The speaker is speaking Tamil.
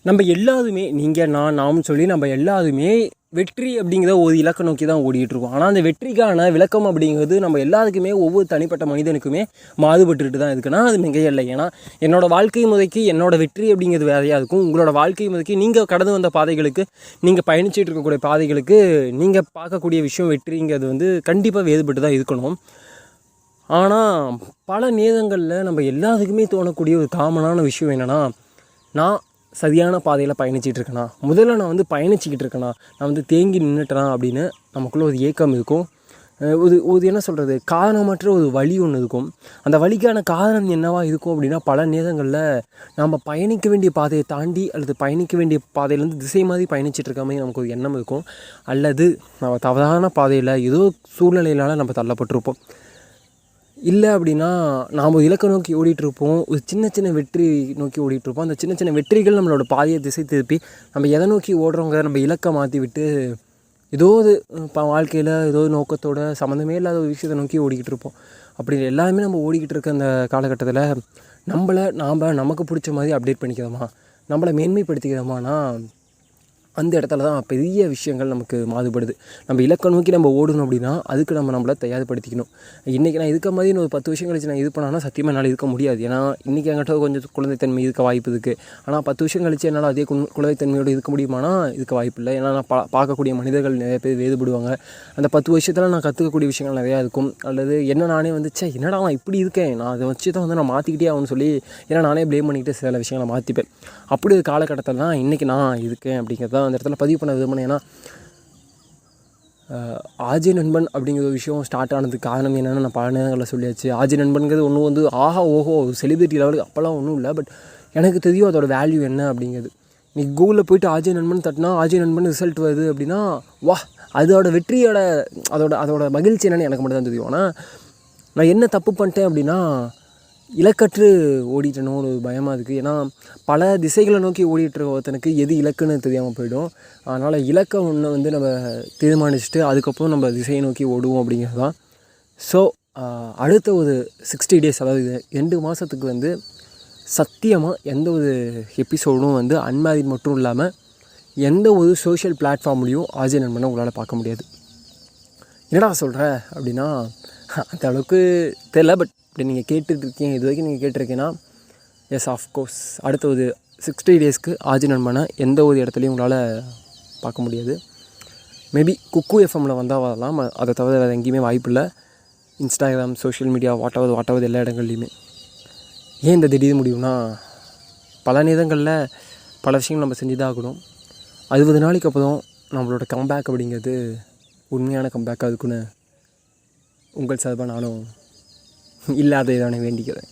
நம்ம எல்லாருமே நீங்கள் நாம்னு சொல்லி நம்ம எல்லாருமே வெற்றி அப்படிங்கிற ஒரு இலக்கை நோக்கி தான் ஓடிட்டுருக்கோம். ஆனால் அந்த வெற்றிக்கான விளக்கம் அப்படிங்கிறது நம்ம எல்லாருக்குமே ஒவ்வொரு தனிப்பட்ட மனிதனுக்குமே மாறுபட்டுட்டு தான் இருக்குன்னா அது மிகையில்லை. ஏன்னா என்னோடய வாழ்க்கை முறைக்கு என்னோடய வெற்றி அப்படிங்கிறது வேறையாக இருக்கும். உங்களோட வாழ்க்கை முறைக்கு நீங்கள் கடந்து வந்த பாதைகளுக்கு, நீங்கள் பயணிச்சுட்டு இருக்கக்கூடிய பாதைகளுக்கு நீங்கள் பார்க்கக்கூடிய விஷயம் வெற்றிங்கிறது வந்து கண்டிப்பாக வேறுபட்டு தான் இருக்கணும். ஆனால் பல நேரங்களில் நம்ம எல்லாத்துக்குமே தோணக்கூடிய ஒரு காமனான விஷயம் என்னென்னா, நான் சரியான பாதையில் பயணிச்சிட்ருக்கேனா, முதல்ல நான் வந்து பயணிச்சிக்கிட்டு இருக்கேனா, நான் வந்து தேங்கி நின்றுட்டேனா அப்படின்னு நமக்குள்ளே ஒரு ஏக்கம் இருக்கும். ஒரு என்ன சொல்கிறது, காரணமற்ற ஒரு வழி ஒன்று இருக்கும். அந்த வழிக்கான காரணம் என்னவாக இருக்கும் அப்படின்னா, பல நேரங்களில் நம்ம பயணிக்க வேண்டிய பாதையை தாண்டி அல்லது பயணிக்க வேண்டிய பாதையிலேருந்து திசை மாதிரி பயணிச்சிட்ருக்க மாதிரி நமக்கு ஒரு எண்ணம் இருக்கும். அல்லது நம்ம தவறான பாதையில் ஏதோ சூழ்நிலையினால் நம்ம தள்ளப்பட்டிருப்போம். இல்லை அப்படின்னா நாம் இலக்கை நோக்கி ஓடிட்டுருப்போம். ஒரு சின்ன சின்ன வெற்றி நோக்கி ஓடிட்டுருப்போம். அந்த சின்ன சின்ன வெற்றிகள் நம்மளோட பாதையை திசை திருப்பி நம்ம எதை நோக்கி ஓடுறோங்க நம்ம இலக்கை மாற்றி விட்டு ஏதோ ஒரு இப்போ வாழ்க்கையில் ஏதோ நோக்கத்தோட சம்மந்தமே இல்லாத ஒரு விஷயத்தை நோக்கி ஓடிக்கிட்டு இருப்போம். அப்படி எல்லாருமே நம்ம ஓடிக்கிட்டு இருக்க அந்த காலகட்டத்தில் நாம் நமக்கு பிடிச்ச மாதிரி அப்டேட் பண்ணிக்கிறோமா, நம்மளை மேன்மைப்படுத்திக்கிறோமானா அந்த இடத்துல தான் பெரிய விஷயங்கள் நமக்கு மாறுபடுது. நம்ம இலக்கை நோக்கி நம்ம ஓடணும் அப்படின்னா அதுக்கு நம்மளை தயார்படுத்திக்கணும். இன்றைக்கி நான் இருக்க மாதிரி ஒரு 10 வருஷம் கழிச்சு நான் இது பண்ணான்னா சத்தியமாக என்னால் இருக்க முடியாது. ஏன்னா இன்றைக்கி என்கிட்ட கொஞ்சம் குழந்தைத்தன்மை இருக்க வாய்ப்பு இருக்குது. ஆனால் 10 வருஷம் கழிச்சு என்னால் அதே குழந்தைத்தன்மையோடு இருக்க முடியுமானா இருக்க வாய்ப்பு இல்லை. ஏன்னா நான் பார்க்கக்கூடிய மனிதர்கள் நிறைய பேர் வேறுபடுவாங்க. அந்த 10 வருஷத்தில் நான் கற்றுக்கக்கூடிய விஷயங்கள் நிறையா இருக்கும். அல்லது என்ன நானே வந்து என்னடா நான் இப்படி இருக்கேன், நான் அதை வச்சு தான் வந்து நான் மாற்றிக்கிட்டே ஆகும்னு சொல்லி ஏன்னா நானே ப்ளேம் பண்ணிக்கிட்டு சில விஷயங்களை மாற்றிப்பேன். அப்படி ஒரு காலகட்டத்தில் தான் இன்றைக்கி நான் இருக்கேன் அப்படிங்கிறது அந்த இடத்துல பதிவு பண்ண விதமான. ஏன்னா ஆஜி நண்பன் அப்படிங்கிற ஒரு விஷயம் ஸ்டார்ட் ஆனதுக்கு காரணம் என்னென்னு நான் பல நேரங்களில் சொல்லியாச்சு. ஆஜி நண்பன்கிறது ஒன்றும் வந்து ஓஹோ செலிபிரிட்டி லெவலுக்கு அப்போல்லாம் ஒன்றும் இல்லை. பட் எனக்கு தெரியும் அதோட வேல்யூ என்ன அப்படிங்கிறது. நீ கூகுளில் போய்ட்டு ஆஜி நண்பன் தட்டினா ஆஜி நண்பன் ரிசல்ட் வருது அப்படின்னா வா, அதோட வெற்றியோட அதோட மகிழ்ச்சி என்னென்னு எனக்கு மட்டும் தான் தெரியும். ஆனால் நான் என்ன தப்பு பண்ணிட்டேன் அப்படின்னா இலக்கற்று ஓடிட்டணும் ஒரு பயமாக இருக்குது. ஏன்னா பல திசைகளை நோக்கி ஓடிட்டுருக்க ஒருத்தனுக்கு எது இலக்குன்னு தெரியாமல் போயிடும். அதனால் இலக்கை ஒன்று வந்து நம்ம தீர்மானிச்சுட்டு அதுக்கப்புறம் நம்ம திசையை நோக்கி ஓடுவோம் அப்படிங்கிறது தான். ஸோ அடுத்த ஒரு 60 days, அதாவது 2 மாதத்துக்கு வந்து சத்தியமாக எந்த ஒரு எபிசோடும் வந்து அன்மேரிட் மட்டும் இல்லாமல் எந்த ஒரு சோஷியல் பிளாட்ஃபார்ம்லேயும் ஆஜி நண்பனை உங்களால் பார்க்க முடியாது. என்னடா சொல்கிற அப்படின்னா அந்த அளவுக்கு தெரியல. பட் இப்படி நீங்கள் கேட்டுட்ருக்கீங்க, இது வரைக்கும் நீங்கள் கேட்டிருக்கீங்கன்னா எஸ் ஆஃப்கோர்ஸ் அடுத்த ஒரு 60 daysக்கு ஆஜி நண்பனை எந்த ஒரு இடத்துலையும் உங்களால் பார்க்க முடியாது. மேபி குக்கு எஃப்எம்மில் வந்தால் வரலாம். அதை தவிர வேறு எங்கேயுமே வாய்ப்பு இல்லை. இன்ஸ்டாகிராம், சோஷியல் மீடியா, வாட்டாவது எல்லா இடங்கள்லையுமே. ஏன் இந்த திடீர் முடிவுனா, பல நேரங்களில் பல விஷயங்கள் நம்ம செஞ்சு தான் ஆகணும். 60 நாளைக்கு அப்புறம் நம்மளோட கம்பேக் அப்படிங்கிறது உண்மையான கம்பேக்காக இருக்குன்னு உங்கள் சார்பாக நானும் இல்லாத இதான வேண்டிக்கிறேன்.